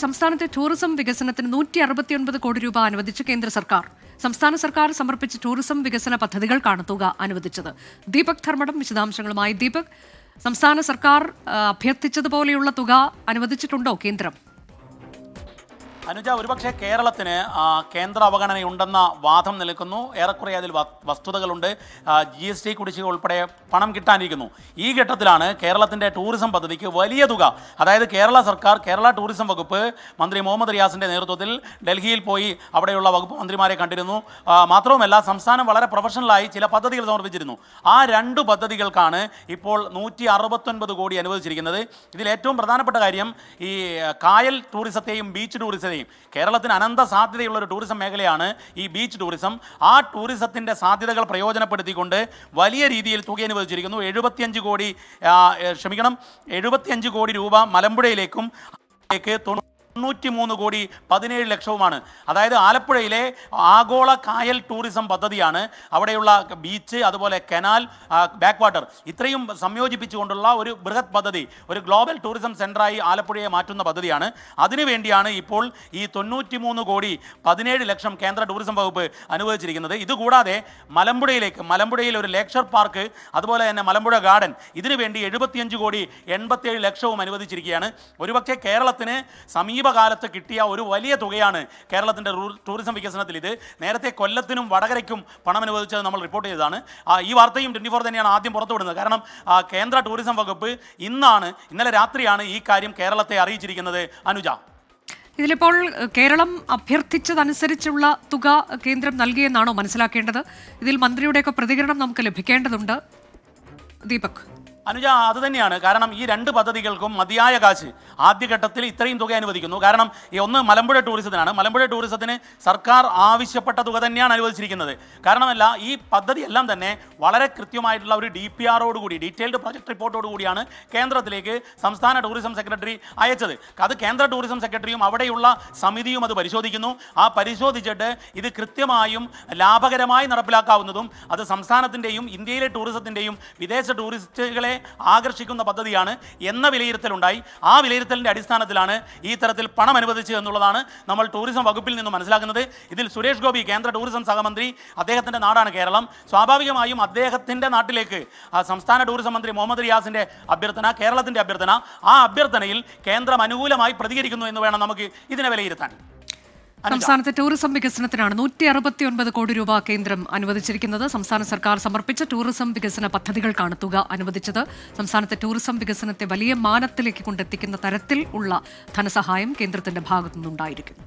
സംസ്ഥാനത്തെ ടൂറിസം വികസനത്തിന് 169 കോടി രൂപ അനുവദിച്ച് കേന്ദ്ര സർക്കാർ. സംസ്ഥാന സർക്കാർ സമർപ്പിച്ച ടൂറിസം വികസന പദ്ധതികൾക്കാണ് തുക അനുവദിച്ചത്. ദീപക് ധർമ്മടം വിശദാംശങ്ങളുമായി. ദീപക്, സംസ്ഥാന സർക്കാർ അഭ്യർത്ഥിച്ചതുപോലെയുള്ള തുക അനുവദിച്ചിട്ടുണ്ടോ കേന്ദ്രം? അനുജ, ഒരുപക്ഷെ കേരളത്തിന് കേന്ദ്ര അവഗണനയുണ്ടെന്ന വാദം നിൽക്കുന്നു. ഏറെക്കുറെ അതിൽ വസ്തുതകളുണ്ട്. GST കുടിശ്ശിക ഉൾപ്പെടെ പണം കിട്ടാനിരിക്കുന്നു. ഈ ഘട്ടത്തിലാണ് കേരളത്തിൻ്റെ ടൂറിസം പദ്ധതിക്ക് വലിയ തുക, അതായത് കേരള സർക്കാർ, കേരള ടൂറിസം വകുപ്പ് മന്ത്രി മുഹമ്മദ് റിയാസിൻ്റെ നേതൃത്വത്തിൽ ഡൽഹിയിൽ പോയി അവിടെയുള്ള വകുപ്പ് മന്ത്രിമാരെ കണ്ടിരുന്നു. മാത്രവുമല്ല, സംസ്ഥാനം വളരെ പ്രൊഫഷണലായി ചില പദ്ധതികൾ സമർപ്പിച്ചിരുന്നു. ആ 2 പദ്ധതികൾക്കാണ് ഇപ്പോൾ 169 കോടി അനുവദിച്ചിരിക്കുന്നത്. ഇതിൽ ഏറ്റവും പ്രധാനപ്പെട്ട കാര്യം ഈ കായൽ ടൂറിസത്തെയും ബീച്ച് ടൂറിസത്തെയും, കേരളത്തിന് അനന്ത സാധ്യതയുള്ള ഒരു ടൂറിസം മേഖലയാണ് ഈ ബീച്ച് ടൂറിസം. ആ ടൂറിസത്തിൻ്റെ സാധ്യതകൾ പ്രയോജനപ്പെടുത്തിക്കൊണ്ട് വലിയ രീതിയിൽ തുക അനുവദിച്ചിരിക്കുന്നു. 75 കോടി രൂപ മലമ്പുഴയിലേക്കും 93 കോടി 17 ലക്ഷവുമാണ്. അതായത് ആലപ്പുഴയിലെ ആഗോള കായൽ ടൂറിസം പദ്ധതിയാണ്. അവിടെയുള്ള ബീച്ച്, അതുപോലെ കനാൽ, ബാക്ക് വാട്ടർ ഇത്രയും സംയോജിപ്പിച്ചുകൊണ്ടുള്ള ഒരു ബൃഹത് പദ്ധതി, ഒരു ഗ്ലോബൽ ടൂറിസം സെൻ്ററായി ആലപ്പുഴയെ മാറ്റുന്ന പദ്ധതിയാണ്. അതിനുവേണ്ടിയാണ് ഇപ്പോൾ ഈ 93 കോടി 17 ലക്ഷം കേന്ദ്ര ടൂറിസം വകുപ്പ് അനുവദിച്ചിരിക്കുന്നത്. ഇതുകൂടാതെ മലമ്പുഴയിൽ ഒരു ലേക്ഷർ പാർക്ക്, അതുപോലെ തന്നെ മലമ്പുഴ ഗാർഡൻ, ഇതിനുവേണ്ടി 75 കോടി 87 ലക്ഷവും അനുവദിച്ചിരിക്കുകയാണ്. ഒരുപക്ഷെ കേരളത്തിന് സമീപകാലത്ത് കിട്ടിയ ഒരു വലിയ തുകയാണ് കേരളത്തിൻ്റെ ടൂറിസം വികസനത്തിൽ. ഇത് നേരത്തെ കൊല്ലത്തിനും വടകരയ്ക്കും പണം അനുവദിച്ചത് നമ്മൾ റിപ്പോർട്ട് ചെയ്തതാണ്. ഈ വാർത്തയും 24 തന്നെയാണ് ആദ്യം പുറത്തുവിടുന്നത്. കാരണം കേന്ദ്ര ടൂറിസം വകുപ്പ് ഇന്നലെ രാത്രിയാണ് ഈ കാര്യം കേരളത്തെ അറിയിച്ചിരിക്കുന്നത്. അനുജ, ഇതിലിപ്പോൾ കേരളം അഭ്യർത്ഥിച്ചതനുസരിച്ചുള്ള തുക കേന്ദ്രം നൽകിയെന്നാണോ മനസ്സിലാക്കേണ്ടത്? ഇതിൽ മന്ത്രിയുടെയൊക്കെ പ്രതികരണം നമുക്ക് ലഭിക്കേണ്ടതുണ്ട്. ദീപക്. അനുജ, അത് തന്നെയാണ്. കാരണം ഈ 2 പദ്ധതികൾക്കും മതിയായ കാശ് ആദ്യഘട്ടത്തിൽ ഇത്രയും തുക അനുവദിക്കുന്നു. കാരണം ഒന്ന് മലമ്പുഴ ടൂറിസത്തിനാണ്. മലമ്പുഴ ടൂറിസത്തിന് സർക്കാർ ആവശ്യപ്പെട്ട തുക തന്നെയാണ് അനുവദിച്ചിരിക്കുന്നത്. കാരണമല്ല, ഈ പദ്ധതി എല്ലാം തന്നെ വളരെ കൃത്യമായിട്ടുള്ള ഒരു DPR-ഓടുകൂടി, ഡീറ്റെയിൽഡ് പ്രൊജക്ട് റിപ്പോർട്ടോടുകൂടിയാണ് കേന്ദ്രത്തിലേക്ക് സംസ്ഥാന ടൂറിസം സെക്രട്ടറി അയച്ചത്. അത് കേന്ദ്ര ടൂറിസം സെക്രട്ടറിയും അവിടെയുള്ള സമിതിയും അത് പരിശോധിക്കുന്നു. ആ പരിശോധിച്ചിട്ട് ഇത് കൃത്യമായും ലാഭകരമായി നടപ്പിലാക്കാവുന്നതും അത് സംസ്ഥാനത്തിൻ്റെയും ഇന്ത്യയിലെ ടൂറിസത്തിൻ്റെയും വിദേശ ടൂറിസ്റ്റുകളെ ആകർഷിക്കുന്ന പദ്ധതിയാണ് എന്ന വിലയിരുത്തലുണ്ടായി. ആ വിലയിരുത്തലിൻ്റെ അടിസ്ഥാനത്തിലാണ് ഈ തരത്തിൽ പണം അനുവദിച്ചത് എന്നുള്ളതാണ് നമ്മൾ ടൂറിസം വകുപ്പിൽ നിന്ന് മനസ്സിലാക്കുന്നത്. ഇതിൽ സുരേഷ് ഗോപി, കേന്ദ്ര ടൂറിസം സഹമന്ത്രി, അദ്ദേഹത്തിൻ്റെ നാടാണ് കേരളം. സ്വാഭാവികമായും അദ്ദേഹത്തിൻ്റെ നാട്ടിലേക്ക് സംസ്ഥാന ടൂറിസം മന്ത്രി മുഹമ്മദ് റിയാസിൻ്റെ അഭ്യർത്ഥന, കേരളത്തിൻ്റെ അഭ്യർത്ഥന, ആ അഭ്യർത്ഥനയിൽ കേന്ദ്രം അനുകൂലമായി പ്രതികരിക്കുന്നു എന്ന് വേണം നമുക്ക് ഇതിനെ വിലയിരുത്താൻ. സംസ്ഥാനത്തെ ടൂറിസം വികസനത്തിനാണ് 169 കോടി രൂപ കേന്ദ്രം അനുവദിച്ചിരിക്കുന്നത്. സംസ്ഥാന സർക്കാർ സമർപ്പിച്ച ടൂറിസം വികസന പദ്ധതികൾക്കാണ് തുക അനുവദിച്ചത്. സംസ്ഥാനത്തെ ടൂറിസം വികസനത്തെ വലിയ മാനത്തിലേക്ക് കൊണ്ടെത്തിക്കുന്ന തരത്തിൽ ഉള്ള ധനസഹായം കേന്ദ്രത്തിന്റെ ഭാഗത്തുനിന്നുണ്ടായിരിക്കും.